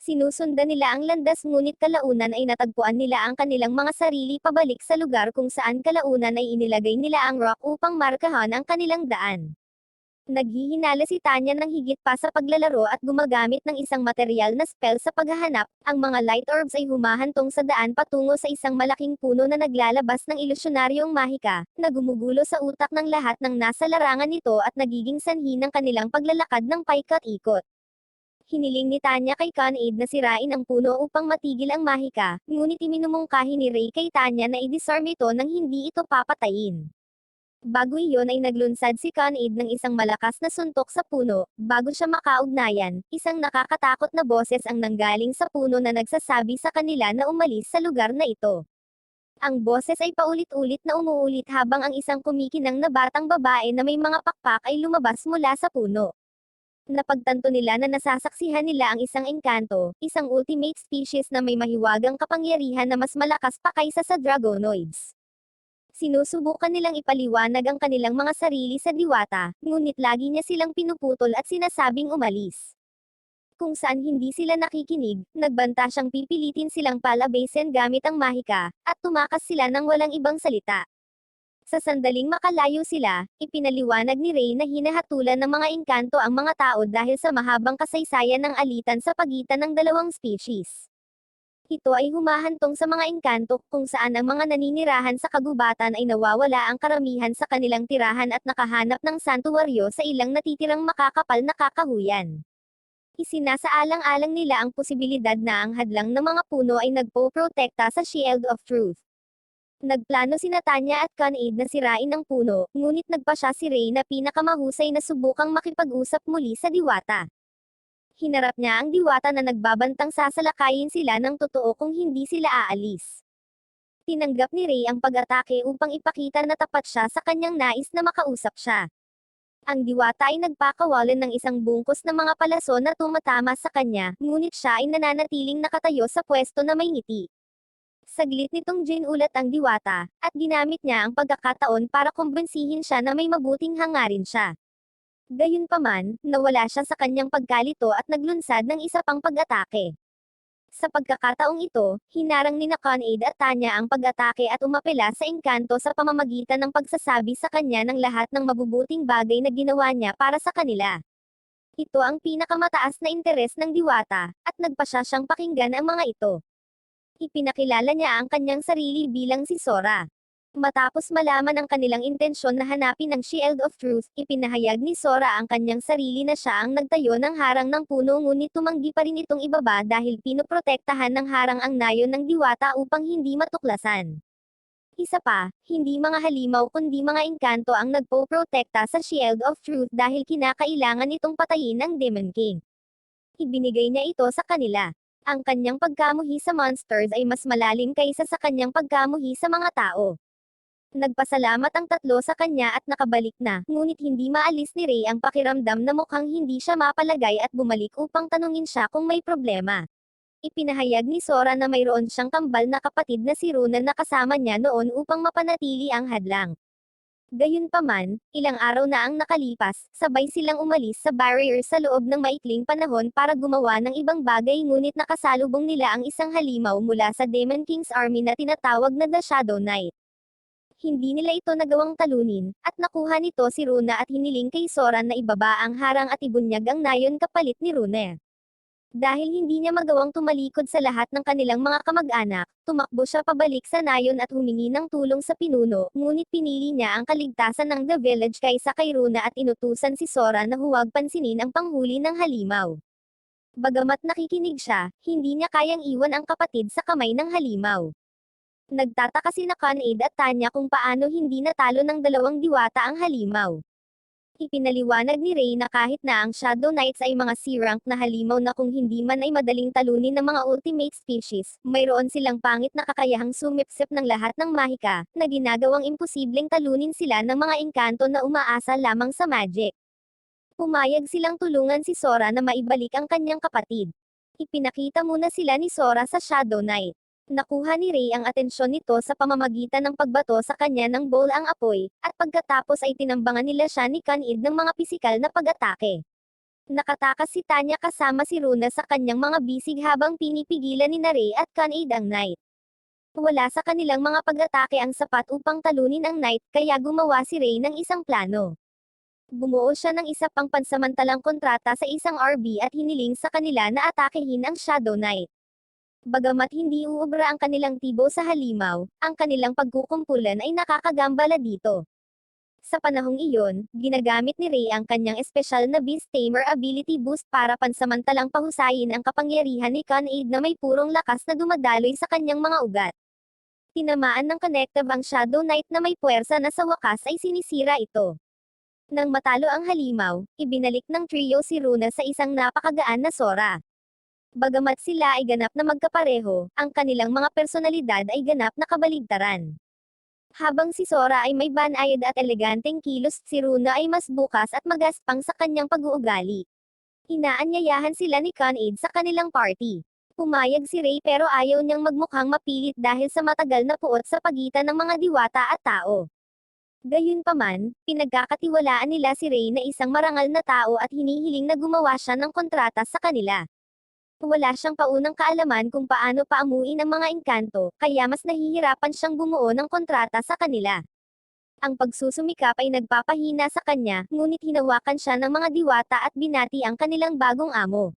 Sinusundan nila ang landas, ngunit kalaunan ay natagpuan nila ang kanilang mga sarili pabalik sa lugar kung saan kalaunan ay inilagay nila ang rock upang markahan ang kanilang daan. Naghihinala si Tanya ng higit pa sa paglalaro at gumagamit ng isang material na spell sa paghahanap. Ang mga light orbs ay humahantong sa daan patungo sa isang malaking puno na naglalabas ng ilusyonaryong mahika, na gumugulo sa utak ng lahat ng nasa larangan nito at nagiging sanhi ng kanilang paglalakad ng paikot-ikot. Hiniling ni Tanya kay Con-Aid na sirain ang puno upang matigil ang mahika, ngunit iminumungkahi ni Rey kay Tanya na i-disarm ito nang hindi ito papatayin. Bago iyon ay naglunsad si Con-Aid ng isang malakas na suntok sa puno. Bago siya makaugnayan, isang nakakatakot na boses ang nanggaling sa puno na nagsasabi sa kanila na umalis sa lugar na ito. Ang boses ay paulit-ulit na umuulit habang ang isang kumikinang na batang babae na may mga pakpak ay lumabas mula sa puno. Napagtanto nila na nasasaksihan nila ang isang engkanto, isang ultimate species na may mahiwagang kapangyarihan na mas malakas pa kaysa sa Dragonoids. Sinusubukan nilang ipaliwanag ang kanilang mga sarili sa diwata, ngunit lagi niya silang pinuputol at sinasabing umalis. Kung saan hindi sila nakikinig, nagbanta siyang pipilitin silang palabasin gamit ang mahika, at tumakas sila ng walang ibang salita. Sa sandaling makalayo sila, ipinaliwanag ni Rey na hinahatulan ng mga engkanto ang mga tao dahil sa mahabang kasaysayan ng alitan sa pagitan ng dalawang species. Ito ay humahantong sa mga engkanto kung saan ang mga naninirahan sa kagubatan ay nawawala ang karamihan sa kanilang tirahan at nakahanap ng santuwaryo sa ilang natitirang makakapal na kakahuyan. Isinasaalang-alang nila ang posibilidad na ang hadlang ng mga puno ay nagpoprotekta sa Shield of Truth. Nagplano sina Tanya at Con-Aid na sirain ang puno, ngunit nagpasya si Rey na pinakamahusay na subukang makipag-usap muli sa diwata. Hinarap niya ang diwata na nagbabantang sasalakayin sila ng totoo kung hindi sila aalis. Tinanggap ni Rey ang pag-atake upang ipakita na tapat siya sa kanyang nais na makausap siya. Ang diwata ay nagpakawalan ng isang bungkus ng mga palaso na tumatama sa kanya, ngunit siya ay nananatiling nakatayo sa pwesto na may ngiti. Saglit nitong ginulat ang diwata, at ginamit niya ang pagkakataon para kumbinsihin siya na may mabuting hangarin siya. Gayunpaman, nawala siya sa kanyang pagkalito at naglunsad ng isa pang pag-atake. Sa pagkakataong ito, hinarang ni Con-Aid at Tanya ang pag-atake at umapela sa engkanto sa pamamagitan ng pagsasabi sa kanya ng lahat ng mabubuting bagay na ginawa niya para sa kanila. Ito ang pinakamataas na interes ng diwata, at nagpasya siyang pakinggan ang mga ito. Ipinakilala niya ang kanyang sarili bilang si Sora. Matapos malaman ang kanilang intensyon na hanapin ang Shield of Truth, ipinahayag ni Sora ang kanyang sarili na siya ang nagtayo ng harang ng puno ngunit tumanggi pa rin itong ibaba dahil pinoprotektahan ng harang ang nayon ng diwata upang hindi matuklasan. Isa pa, hindi mga halimaw kundi mga engkanto ang nagpoprotekta sa Shield of Truth dahil kinakailangan itong patayin ng Demon King. Ibinigay niya ito sa kanila. Ang kanyang pagkamuhi sa monsters ay mas malalim kaysa sa kanyang pagkamuhi sa mga tao. Nagpasalamat ang tatlo sa kanya at nakabalik na, ngunit hindi maalis ni Rey ang pakiramdam na mukhang hindi siya mapalagay at bumalik upang tanungin siya kung may problema. Ipinahayag ni Sora na mayroon siyang kambal na kapatid na si Runan na kasama niya noon upang mapanatili ang hadlang. Gayunpaman, ilang araw na ang nakalipas, sabay silang umalis sa barrier sa loob ng maikling panahon para gumawa ng ibang bagay ngunit nakasalubong nila ang isang halimaw mula sa Demon King's army na tinatawag na The Shadow Knight. Hindi nila ito nagawang talunin, at nakuha nito si Runa at hiniling kay Sora na ibaba ang harang at ibunyag ang nayon kapalit ni Runa. Dahil hindi niya magawang tumalikod sa lahat ng kanilang mga kamag-anak, tumakbo siya pabalik sa nayon at humingi ng tulong sa pinuno, ngunit pinili niya ang kaligtasan ng The Village kaysa kay Runa at inutusan si Sora na huwag pansinin ang panghuli ng halimaw. Bagamat nakikinig siya, hindi niya kayang iwan ang kapatid sa kamay ng halimaw. Nagtataka sina Con-Aid at Tanya kung paano hindi natalo ng dalawang diwata ang halimaw. Ipinaliwanag ni Rey na kahit na ang Shadow Knights ay mga C-rank na halimaw na kung hindi man ay madaling talunin ng mga ultimate species, mayroon silang pangit na kakayahang sumipsip ng lahat ng mahika, na ginagawang imposibleng talunin sila ng mga engkanto na umaasa lamang sa magic. Pumayag silang tulungan si Sora na maibalik ang kanyang kapatid. Ipinakita muna sila ni Sora sa Shadow Knight. Nakuha ni Rey ang atensyon nito sa pamamagitan ng pagbato sa kanya ng bowl ang apoy, at pagkatapos ay tinambangan nila siya ni Con-Aid ng mga pisikal na pag-atake. Nakatakas si Tanya kasama si Runa sa kanyang mga bisig habang pinipigilan ni Rey at Con-Aid ang Knight. Wala sa kanilang mga pag-atake ang sapat upang talunin ang Knight, kaya gumawa si Rey ng isang plano. Bumuo siya ng isa pang pansamantalang kontrata sa isang RB at hiniling sa kanila na atakehin ang Shadow Knight. Bagamat hindi uubra ang kanilang tibo sa halimaw, ang kanilang pagkukumpulan ay nakakagambala dito. Sa panahong iyon, ginagamit ni Rey ang kanyang espesyal na Beast Tamer ability boost para pansamantalang pahusayin ang kapangyarihan ni Con-Aid na may purong lakas na dumadaloy sa kanyang mga ugat. Tinamaan ng connective ang Shadow Knight na may puwersa na sa wakas ay sinisira ito. Nang matalo ang halimaw, ibinalik ng trio si Runa sa isang napakagaan na Sora. Bagamat sila ay ganap na magkapareho, ang kanilang mga personalidad ay ganap na kabaligtaran. Habang si Sora ay may banayad at eleganteng kilos, si Runa ay mas bukas at magaspang sa kanyang pag-uugali. Inaanyayahan sila ni Con-Aid sa kanilang party. Pumayag si Ray pero ayaw niyang magmukhang mapilit dahil sa matagal na puot sa pagitan ng mga diwata at tao. Gayunpaman, pinagkakatiwalaan nila si Ray na isang marangal na tao at hinihiling na gumawa siya ng kontrata sa kanila. Wala siyang paunang kaalaman kung paano paamuin ang mga engkanto, kaya mas nahihirapan siyang bumuo ng kontrata sa kanila. Ang pagsusumikap ay nagpapahina sa kanya, ngunit hinawakan siya ng mga diwata at binati ang kanilang bagong amo.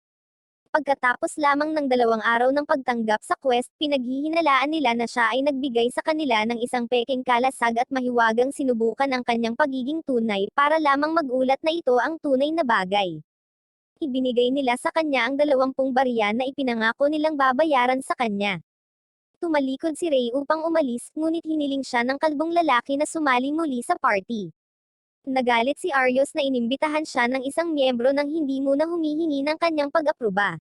Pagkatapos lamang ng 2 araw ng pagtanggap sa quest, pinaghihinalaan nila na siya ay nagbigay sa kanila ng isang pekeng kalasag at mahiwagang sinubukan ang kanyang pagiging tunay para lamang magulat na ito ang tunay na bagay. Ibinigay nila sa kanya ang 20 barya na ipinangako nilang babayaran sa kanya. Tumalikod si Ray upang umalis, ngunit hiniling siya ng kalbong lalaki na sumali muli sa party. Nagalit si Arios na inimbitahan siya ng isang miyembro nang hindi muna humihingi ng kanyang pag-aproba.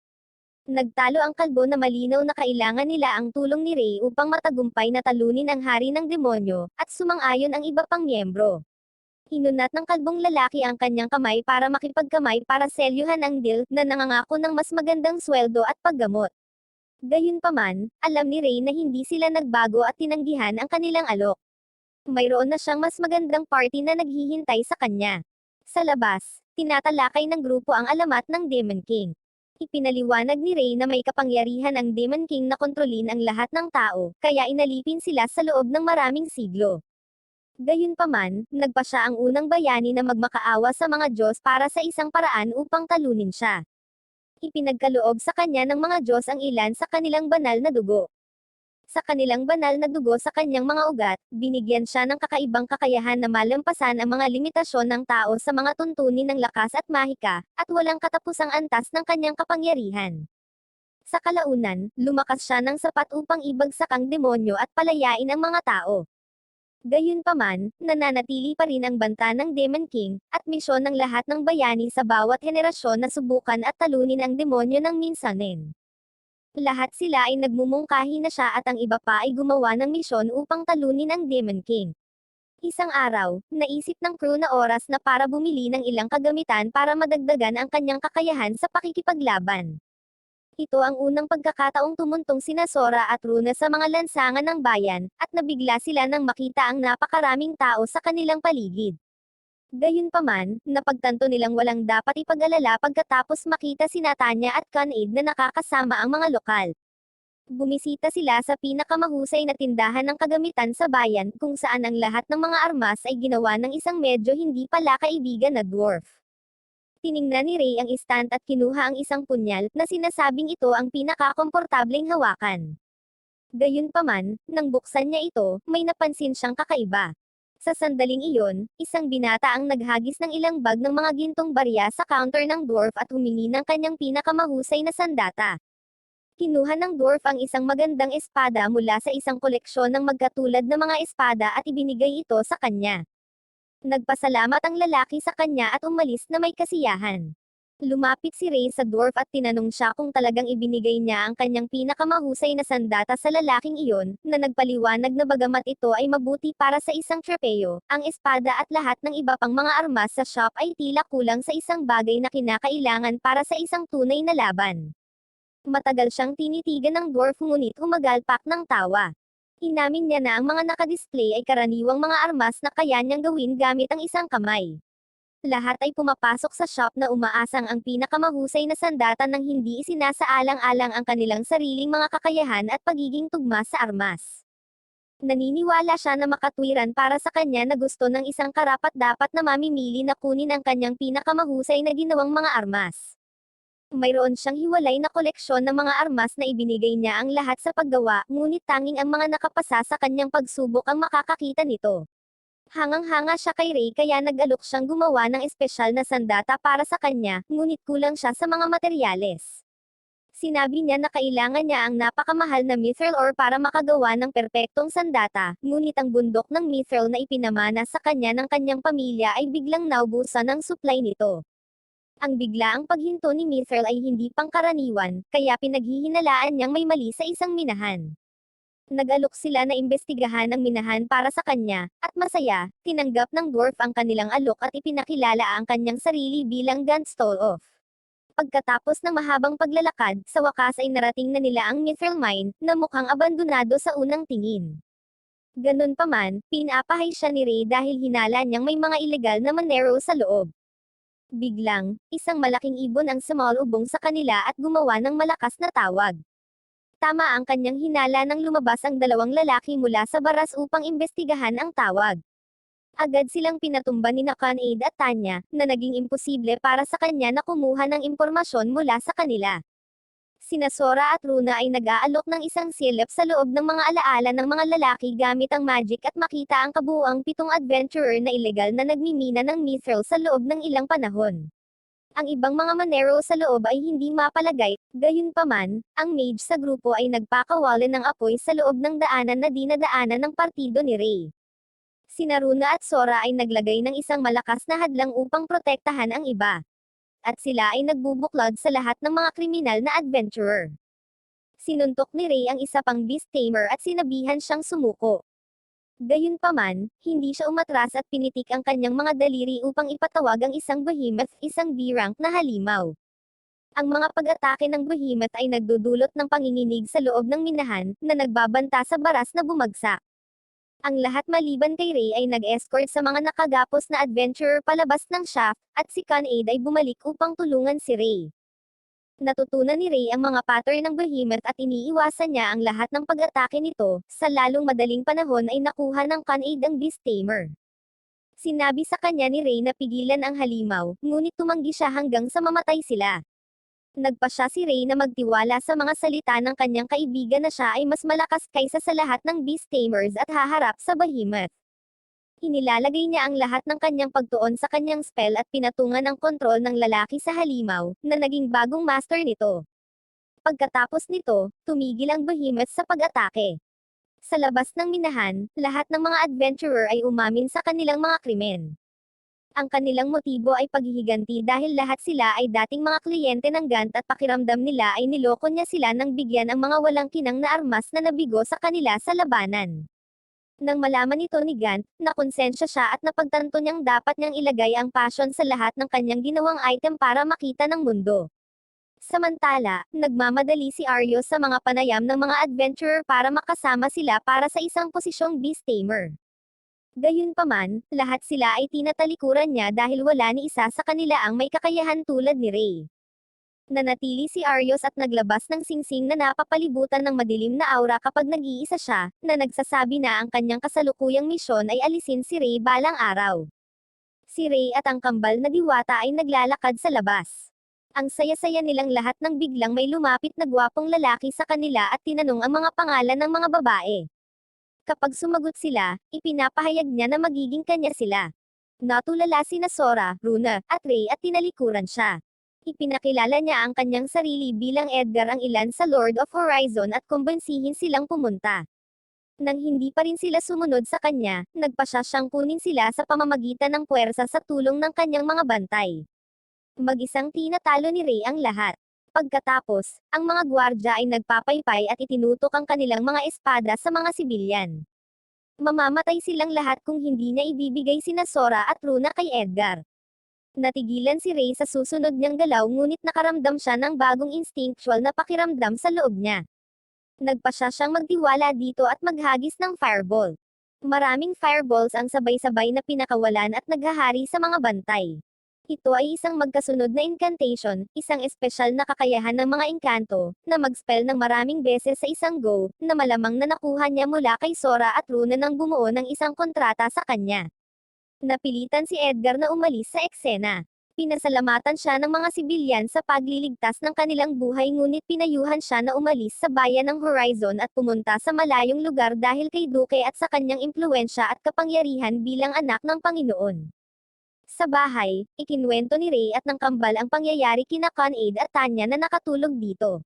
Nagtalo ang kalbo na malinaw na kailangan nila ang tulong ni Ray upang matagumpay na talunin ang hari ng demonyo, at sumang-ayon ang iba pang miyembro. Hinunat ng kalbong lalaki ang kanyang kamay para makipagkamay para selyuhan ang deal na nangangako ng mas magandang sweldo at paggamot. Gayunpaman, alam ni Ray na hindi sila nagbago at tinanggihan ang kanilang alok. Mayroon na siyang mas magandang party na naghihintay sa kanya. Sa labas, tinatalakay ng grupo ang alamat ng Demon King. Ipinaliwanag ni Ray na may kapangyarihan ang Demon King na kontrolin ang lahat ng tao, kaya inalipin sila sa loob ng maraming siglo. Gayunpaman, nagpa siya ang unang bayani na magmakaawa sa mga Diyos para sa isang paraan upang talunin siya. Ipinagkaloob sa kanya ng mga Diyos ang ilan sa kanilang banal na dugo. Sa kanilang banal na dugo sa kanyang mga ugat, binigyan siya ng kakaibang kakayahan na malampasan ang mga limitasyon ng tao sa mga tuntunin ng lakas at mahika, at walang katapusang antas ng kanyang kapangyarihan. Sa kalaunan, lumakas siya ng sapat upang ibagsak ang demonyo at palayain ang mga tao. Gayunpaman, nananatili pa rin ang banta ng Demon King, at misyon ng lahat ng bayani sa bawat henerasyon na subukan at talunin ang demonyo ng minsanin. Lahat sila ay nagmumungkahi na siya at ang iba pa ay gumawa ng misyon upang talunin ang Demon King. Isang araw, naisip ng crew na oras na para bumili ng ilang kagamitan para madagdagan ang kanyang kakayahan sa pakikipaglaban. Ito ang unang pagkakataong tumuntong sina Sora at Runa sa mga lansangan ng bayan, at nabigla sila nang makita ang napakaraming tao sa kanilang paligid. Gayunpaman, napagtanto nilang walang dapat ipag-alala pagkatapos makita sina Tanya at Con-Aid na nakakasama ang mga lokal. Bumisita sila sa pinakamahusay na tindahan ng kagamitan sa bayan kung saan ang lahat ng mga armas ay ginawa ng isang medyo hindi pala kaibigan na dwarf. Tiningnan ni Ray ang istant at kinuha ang isang punyal na sinasabing ito ang pinakakomportableng hawakan. Gayunpaman, nang buksan niya ito, may napansin siyang kakaiba. Sa sandaling iyon, isang binata ang naghagis ng ilang bag ng mga gintong barya sa counter ng dwarf at humingi ng kanyang pinakamahusay na sandata. Kinuha ng dwarf ang isang magandang espada mula sa isang koleksyon ng magkatulad na mga espada at ibinigay ito sa kanya. Nagpasalamat ang lalaki sa kanya at umalis na may kasiyahan. Lumapit si Ray sa dwarf at tinanong siya kung talagang ibinigay niya ang kanyang pinakamahusay na sandata sa lalaking iyon, na nagpaliwanag na bagamat ito ay mabuti para sa isang trapeo, ang espada at lahat ng iba pang mga armas sa shop ay tila kulang sa isang bagay na kinakailangan para sa isang tunay na laban. Matagal siyang tinitigan ng dwarf ngunit humagalpak ng tawa. Inamin niya na ang mga nakadisplay ay karaniwang mga armas na kaya niyang gawin gamit ang isang kamay. Lahat ay pumapasok sa shop na umaasang ang pinakamahusay na sandata nang hindi isinasaalang-alang ang kanilang sariling mga kakayahan at pagiging tugma sa armas. Naniniwala siya na makatwiran para sa kanya na gusto ng isang karapat-dapat na mamimili na kunin ang kanyang pinakamahusay na ginawang mga armas. Mayroon siyang hiwalay na koleksyon ng mga armas na ibinigay niya ang lahat sa paggawa, ngunit tanging ang mga nakapasa sa kanyang pagsubok ang makakakita nito. Hangang-hanga siya kay Ray kaya nag-alok siyang gumawa ng espesyal na sandata para sa kanya, ngunit kulang siya sa mga materyales. Sinabi niya na kailangan niya ang napakamahal na mithril ore para makagawa ng perpektong sandata, ngunit ang bundok ng mithril na ipinamana sa kanya ng kanyang pamilya ay biglang naubusan ng supply nito. Ang biglaang paghinto ni mithril ay hindi pangkaraniwan, kaya pinaghihinalaan niyang may mali sa isang minahan. Nag-alok sila na imbestigahan ang minahan para sa kanya, at masaya, tinanggap ng dwarf ang kanilang alok at ipinakilala ang kanyang sarili bilang Gunstall of Pagkatapos ng mahabang paglalakad, sa wakas ay narating na nila ang Mithril Mine, na mukhang abandonado sa unang tingin. Ganun pa man, pinapahay siya ni Ray dahil hinala niyang may mga ilegal na manero sa loob. Biglang, isang malaking ibon ang sumalubong sa kanila at gumawa ng malakas na tawag. Tama ang kanyang hinala nang lumabas ang dalawang lalaki mula sa baras upang imbestigahan ang tawag. Agad silang pinatumba ni Con-Aid at Tanya, na naging imposible para sa kanya na kumuha ng impormasyon mula sa kanila. Sina Sora at Runa ay nag-aalok ng isang silip sa loob ng mga alaala ng mga lalaki gamit ang magic at makita ang kabuuang 7 adventurer na ilegal na nagmimina ng mithril sa loob ng ilang panahon. Ang ibang mga manero sa loob ay hindi mapalagay, gayunpaman, ang mage sa grupo ay nagpakawalan ng apoy sa loob ng daanan na dinadaanan ng partido ni Ray. Sina Runa at Sora ay naglagay ng isang malakas na hadlang upang protektahan ang iba. At sila ay nagbubuklod sa lahat ng mga kriminal na adventurer. Sinuntok ni Ray ang isa pang beast tamer at sinabihan siyang sumuko. Gayunpaman, hindi siya umatras at pinitik ang kanyang mga daliri upang ipatawag ang isang behemoth, isang B-rank na halimaw. Ang mga pag-atake ng behemoth ay nagdudulot ng panginginig sa loob ng minahan, na nagbabanta sa baras na bumagsak. Ang lahat maliban kay Ray ay nag-escort sa mga nakagapos na adventurer palabas ng shaft, at si Con-Aid ay bumalik upang tulungan si Ray. Natutunan ni Ray ang mga pattern ng behemoth at iniiwasan niya ang lahat ng pag-atake nito, sa lalong madaling panahon ay nakuha ng Con-Aid ang beast tamer. Sinabi sa kanya ni Ray na pigilan ang halimaw, ngunit tumanggi siya hanggang sa mamatay sila. Nagpasya si Ray na magtiwala sa mga salita ng kanyang kaibigan na siya ay mas malakas kaysa sa lahat ng beast tamers at haharap sa behemoth. Inilalagay niya ang lahat ng kanyang pagtuon sa kanyang spell at pinatungan ang kontrol ng lalaki sa halimaw, na naging bagong master nito. Pagkatapos nito, tumigil ang behemoth sa pag-atake. Sa labas ng minahan, lahat ng mga adventurer ay umamin sa kanilang mga krimen. Ang kanilang motibo ay paghihiganti dahil lahat sila ay dating mga kliyente ng Gant at pakiramdam nila ay niloko niya sila nang bigyan ang mga walang kinang na armas na nabigo sa kanila sa labanan. Nang malaman ito ni Gant, nakonsensya siya at napagtanto niyang dapat niyang ilagay ang passion sa lahat ng kanyang ginawang item para makita ng mundo. Samantala, nagmamadali si Aryo sa mga panayam ng mga adventurer para makasama sila para sa isang posisyong beast tamer. Gayunpaman, lahat sila ay tinatalikuran niya dahil wala ni isa sa kanila ang may kakayahan tulad ni Ray. Nanatili si Arios at naglabas ng singsing na napapalibutan ng madilim na aura kapag nag-iisa siya, na nagsasabi na ang kanyang kasalukuyang misyon ay alisin si Ray balang araw. Si Ray at ang kambal na diwata ay naglalakad sa labas. Ang saya-saya nilang lahat nang biglang may lumapit na gwapong lalaki sa kanila at tinanong ang mga pangalan ng mga babae. Kapag sumagot sila, ipinapahayag niya na magiging kanya sila. Natulala sina Sora, Runa, at Ray at tinalikuran siya. Ipinakilala niya ang kanyang sarili bilang Edgar ang ilan sa Lord of Horizon at kumbensihin silang pumunta. Nang hindi pa rin sila sumunod sa kanya, nagpasya siyang kunin sila sa pamamagitan ng puwersa sa tulong ng kanyang mga bantay. Mag-isang tinatalo ni Ray ang lahat. Pagkatapos, ang mga gwardya ay nagpapaypay at itinutok ang kanilang mga espada sa mga sibilyan. Mamamatay silang lahat kung hindi niya ibibigay sina Sora at Runa kay Edgar. Natigilan si Ray sa susunod niyang galaw ngunit nakaramdam siya ng bagong instinctual na pakiramdam sa loob niya. Nagpasya siyang magtiwala dito at maghagis ng fireball. Maraming fireballs ang sabay-sabay na pinakawalan at naghahari sa mga bantay. Ito ay isang magkasunod na incantation, isang espesyal na kakayahan ng mga engkanto, na mag-spell ng maraming beses sa isang go, na malamang na nakuha niya mula kay Sora at Runa nang bumuo ng isang kontrata sa kanya. Napilitan si Edgar na umalis sa eksena. Pinasalamatan siya ng mga sibilyan sa pagliligtas ng kanilang buhay ngunit pinayuhan siya na umalis sa bayan ng Horizon at pumunta sa malayong lugar dahil kay Duke at sa kanyang impluensya at kapangyarihan bilang anak ng Panginoon. Sa bahay, ikinwento ni Ray at ng kambal ang pangyayari kina Con-Aid at Tanya na nakatulog dito.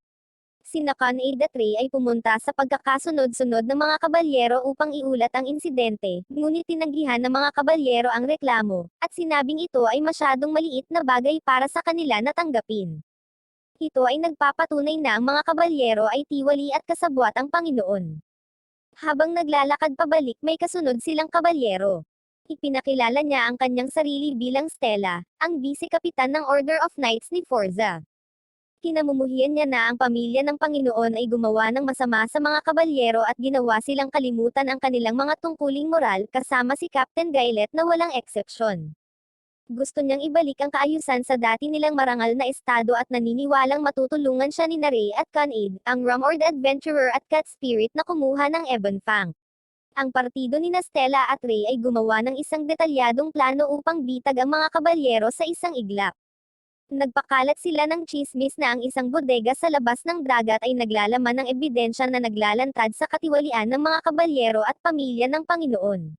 Sina Con-Aid at Ray ay pumunta sa pagkakasunod-sunod ng mga kabalyero upang iulat ang insidente, ngunit tinanggihan ng mga kabalyero ang reklamo, at sinabing ito ay masyadong maliit na bagay para sa kanila na tanggapin. Ito ay nagpapatunay na ang mga kabalyero ay tiwali at kasabwat ang Panginoon. Habang naglalakad pabalik may kasunod silang kabalyero. Ipinakilala niya ang kanyang sarili bilang Stella, ang vice-kapitan ng Order of Knights ni Forza. Kinamumuhian niya na ang pamilya ng Panginoon ay gumawa ng masama sa mga kabalyero at ginawa silang kalimutan ang kanilang mga tungkuling moral kasama si Captain Gaylet na walang eksepsyon. Gusto niyang ibalik ang kaayusan sa dati nilang marangal na estado at naniniwalang matutulungan siya ni Ray at Conade, ang rumored adventurer at cat spirit na kumuha ng Ebon Fang. Ang partido ni Stella at Ray ay gumawa ng isang detalyadong plano upang bitag ang mga kabalyero sa isang iglap. Nagpakalat sila ng tsismis na ang isang bodega sa labas ng dagat ay naglalaman ng ebidensya na naglalantad sa katiwalian ng mga kabalyero at pamilya ng Panginoon.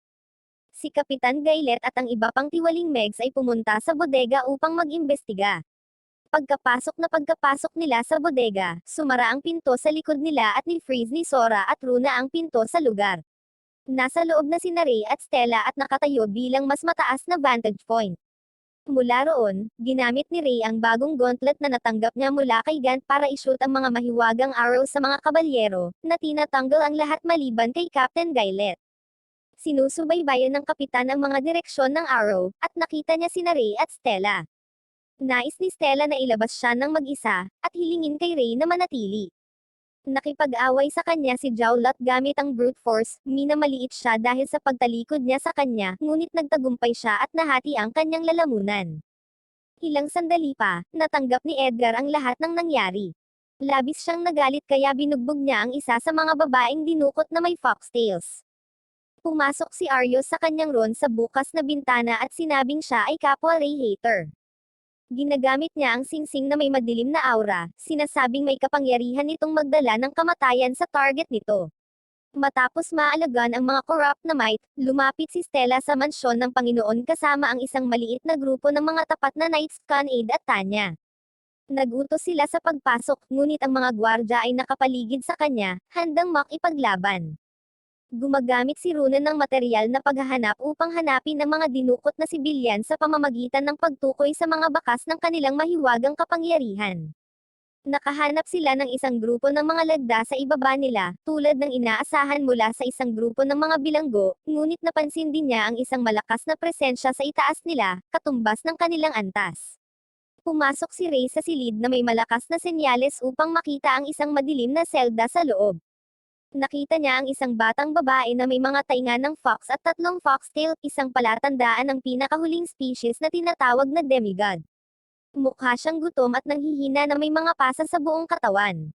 Si Kapitan Gaylet at ang iba pang tiwaling Megs ay pumunta sa bodega upang mag-imbestiga. Pagkapasok nila sa bodega, sumara ang pinto sa likod nila at ni-freeze ni Sora at Runa ang pinto sa lugar. Nasa loob na si Ray at Stella at nakatayo bilang mas mataas na vantage point. Mula roon, ginamit ni Ray ang bagong gauntlet na natanggap niya mula kay Gant para i-shoot ang mga mahiwagang arrows sa mga kabalyero, na tinatanggal ang lahat maliban kay Captain Gaylet. Sinusubaybayan ng kapitan ang mga direksyon ng arrow, at nakita niya sina Ray at Stella. Nais ni Stella na ilabas siya ng mag-isa, at hilingin kay Ray na manatili. Nakipag-away sa kanya si Jowlat gamit ang brute force, minamaliit siya dahil sa pagtalikod niya sa kanya, ngunit nagtagumpay siya at nahati ang kanyang lalamunan. Ilang sandali pa, natanggap ni Edgar ang lahat ng nangyari. Labis siyang nagalit kaya binugbog niya ang isa sa mga babaeng dinukot na may foxtails. Pumasok si Arios sa kanyang ron sa bukas na bintana at sinabing siya ay kapwa Ray hater. Ginagamit niya ang singsing na may madilim na aura, sinasabing may kapangyarihan nitong magdala ng kamatayan sa target nito. Matapos maalagan ang mga corrupt na might, lumapit si Stella sa mansyon ng Panginoon kasama ang isang maliit na grupo ng mga tapat na knights, Conade at Tanya. Nagutos sila sa pagpasok, ngunit ang mga gwardya ay nakapaligid sa kanya, handang makipaglaban. Gumagamit si Runa ng material na paghahanap upang hanapin ang mga dinukot na sibilyan sa pamamagitan ng pagtukoy sa mga bakas ng kanilang mahiwagang kapangyarihan. Nakahanap sila ng isang grupo ng mga lagda sa ibaba nila, tulad ng inaasahan mula sa isang grupo ng mga bilanggo, ngunit napansin din niya ang isang malakas na presensya sa itaas nila, katumbas ng kanilang antas. Pumasok si Ray sa silid na may malakas na senyales upang makita ang isang madilim na selda sa loob. Nakita niya ang isang batang babae na may mga tainga ng fox at 3 foxtail, isang palatandaan ng pinakahuling species na tinatawag na demigod. Mukha siyang gutom at nanghihina na may mga pasa sa buong katawan.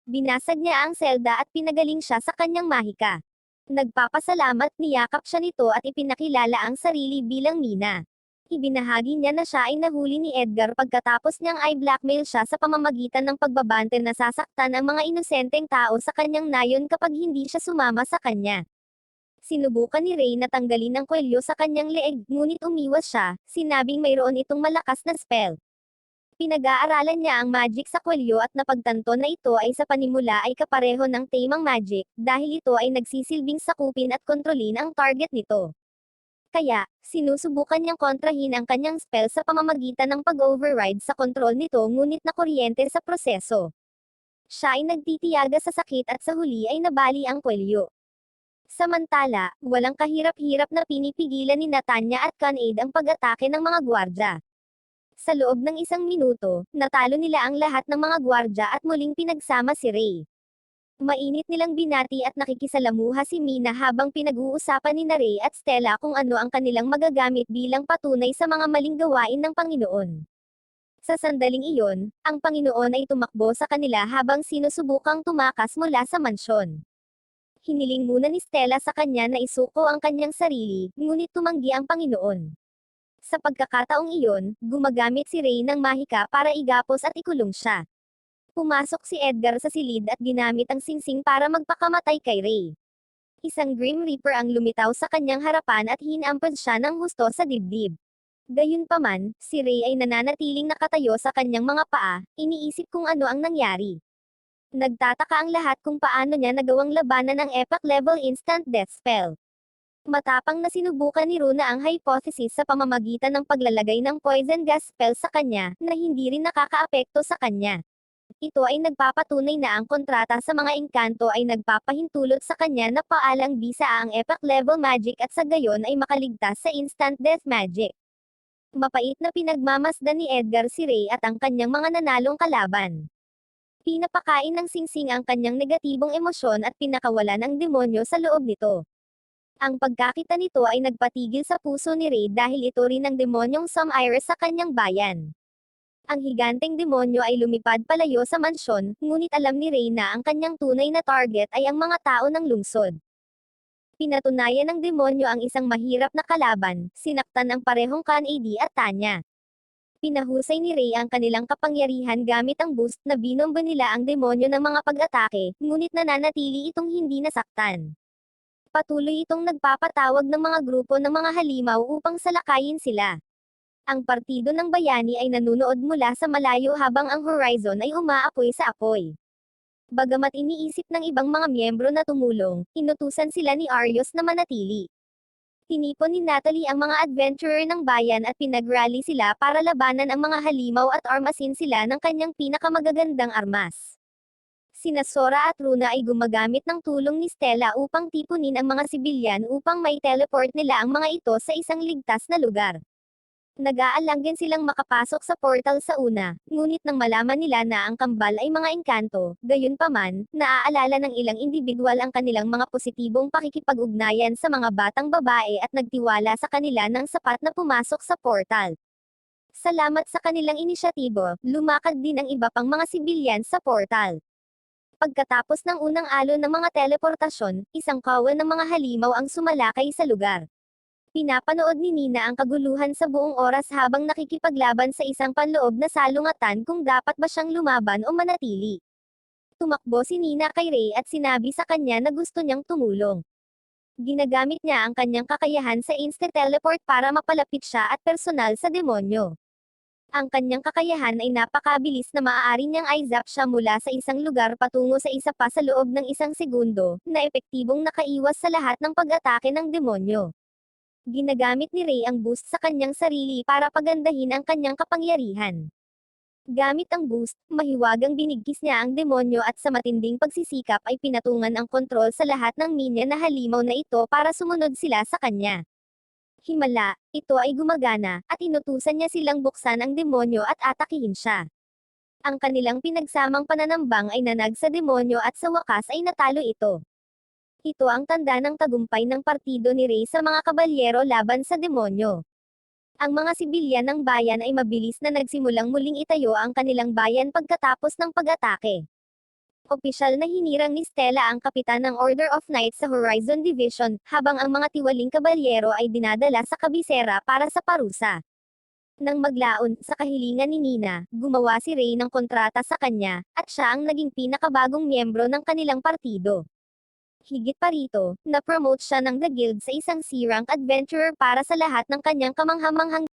Binasag niya ang selda at pinagaling siya sa kanyang mahika. Nagpapasalamat, niyakap siya nito at ipinakilala ang sarili bilang Mina. Ibinahagi niya na siya ay nahuli ni Edgar pagkatapos niyang i-blackmail siya sa pamamagitan ng pagbabante na sasaktan ang mga inosenteng tao sa kanyang nayon kapag hindi siya sumama sa kanya. Sinubukan ni Ray na tanggalin ang kwelyo sa kanyang leeg, ngunit umiwas siya, sinabing mayroon itong malakas na spell. Pinag-aaralan niya ang magic sa kwelyo at napagtanto na ito ay sa panimula ay kapareho ng tamang magic, dahil ito ay nagsisilbing sakupin at kontrolin ang target nito. Kaya, sinusubukan niyang kontrahin ang kanyang spell sa pamamagitan ng pag-override sa kontrol nito ngunit nakuryente sa proseso. Siya ay nagtitiyaga sa sakit at sa huli ay nabali ang kwelyo. Samantala, walang kahirap-hirap na pinipigilan ni Tanya at Conade ang pag-atake ng mga gwardya. Sa loob ng 1 minuto, natalo nila ang lahat ng mga gwardya at muling pinagsama si Ray. Mainit nilang binati at nakikisalamuha si Mina habang pinag-uusapan ni Ray at Stella kung ano ang kanilang magagamit bilang patunay sa mga maling gawain ng Panginoon. Sa sandaling iyon, ang Panginoon ay tumakbo sa kanila habang sinusubukang tumakas mula sa mansyon. Hiniling muna ni Stella sa kanya na isuko ang kanyang sarili, ngunit tumanggi ang Panginoon. Sa pagkakataong iyon, gumagamit si Ray ng mahika para igapos at ikulong siya. Pumasok si Edgar sa silid at ginamit ang singsing para magpakamatay kay Ray. Isang Grim Reaper ang lumitaw sa kanyang harapan at hinampad siya ng husto sa dibdib. Gayunpaman, si Ray ay nananatiling nakatayo sa kanyang mga paa, iniisip kung ano ang nangyari. Nagtataka ang lahat kung paano niya nagawang labanan ang epic level instant death spell. Matapang na sinubukan ni Runa ang hypothesis sa pamamagitan ng paglalagay ng poison gas spell sa kanya, na hindi rin nakakaapekto sa kanya. Ito ay nagpapatunay na ang kontrata sa mga engkanto ay nagpapahintulot sa kanya na paalang bisa ang epic level magic at sa gayon ay makaligtas sa instant death magic. Mapait na pinagmamasdan ni Edgar si Ray at ang kanyang mga nanalong kalaban. Pinapakain ng singsing ang kanyang negatibong emosyon at pinakawalan ang demonyo sa loob nito. Ang pagkakita nito ay nagpatigil sa puso ni Ray dahil ito rin ang demonyong Some-Iris sa kanyang bayan. Ang higanteng demonyo ay lumipad palayo sa mansyon, ngunit alam ni Ray na ang kanyang tunay na target ay ang mga tao ng lungsod. Pinatunayan ng demonyo ang isang mahirap na kalaban, sinaktan ang parehong Kan-AD at Tanya. Pinahusay ni Ray ang kanilang kapangyarihan gamit ang boost na binombo nila ang demonyo ng mga pag-atake, ngunit nananatili itong hindi nasaktan. Patuloy itong nagpapatawag ng mga grupo ng mga halimaw upang salakayin sila. Ang partido ng bayani ay nanunood mula sa malayo habang ang horizon ay umaapoy sa apoy. Bagamat iniisip ng ibang mga miyembro na tumulong, inutusan sila ni Arios na manatili. Tinipon ni Natalie ang mga adventurer ng bayan at pinag-rally sila para labanan ang mga halimaw at armasin sila ng kanyang pinakamagagandang armas. Sina Sora at Runa ay gumagamit ng tulong ni Stella upang tipunin ang mga sibilyan upang mai-teleport nila ang mga ito sa isang ligtas na lugar. Nag-aalanggan silang makapasok sa portal sa una, ngunit nang malaman nila na ang kambal ay mga engkanto, gayunpaman, naaalala ng ilang individual ang kanilang mga positibong pakikipag-ugnayan sa mga batang babae at nagtiwala sa kanila ng sapat na pumasok sa portal. Salamat sa kanilang inisyatibo, lumakad din ang iba pang mga sibilyan sa portal. Pagkatapos ng unang alon ng mga teleportasyon, isang kawan ng mga halimaw ang sumalakay sa lugar. Pinapanood ni Nina ang kaguluhan sa buong oras habang nakikipaglaban sa isang panloob na salungatan kung dapat ba siyang lumaban o manatili. Tumakbo si Nina kay Ray at sinabi sa kanya na gusto niyang tumulong. Ginagamit niya ang kanyang kakayahan sa insta-teleport para mapalapit siya at personal sa demonyo. Ang kanyang kakayahan ay napakabilis na maaari niyang i-zap siya mula sa isang lugar patungo sa isa pa sa loob ng isang segundo, na epektibong nakaiwas sa lahat ng pag-atake ng demonyo. Ginagamit ni Ray ang boost sa kanyang sarili para pagandahin ang kanyang kapangyarihan. Gamit ang boost, mahiwagang binigkis niya ang demonyo at sa matinding pagsisikap ay pinatungan ang kontrol sa lahat ng minya na halimaw na ito para sumunod sila sa kanya. Himala, ito ay gumagana, at inutusan niya silang buksan ang demonyo at atakihin siya. Ang kanilang pinagsamang pananambang ay nanag sa demonyo at sa wakas ay natalo ito. Ito ang tanda ng tagumpay ng partido ni Ray sa mga kabalyero laban sa demonyo. Ang mga sibilyan ng bayan ay mabilis na nagsimulang muling itayo ang kanilang bayan pagkatapos ng pag-atake. Opisyal na hinirang ni Stella ang kapitan ng Order of Knights sa Horizon Division, habang ang mga tiwaling kabalyero ay dinadala sa kabisera para sa parusa. Nang maglaon sa kahilingan ni Nina, gumawa si Ray ng kontrata sa kanya, at siya ang naging pinakabagong miyembro ng kanilang partido. Higit pa rito, na-promote siya ng The Guild sa isang C-rank adventurer para sa lahat ng kanyang kamanghamanghang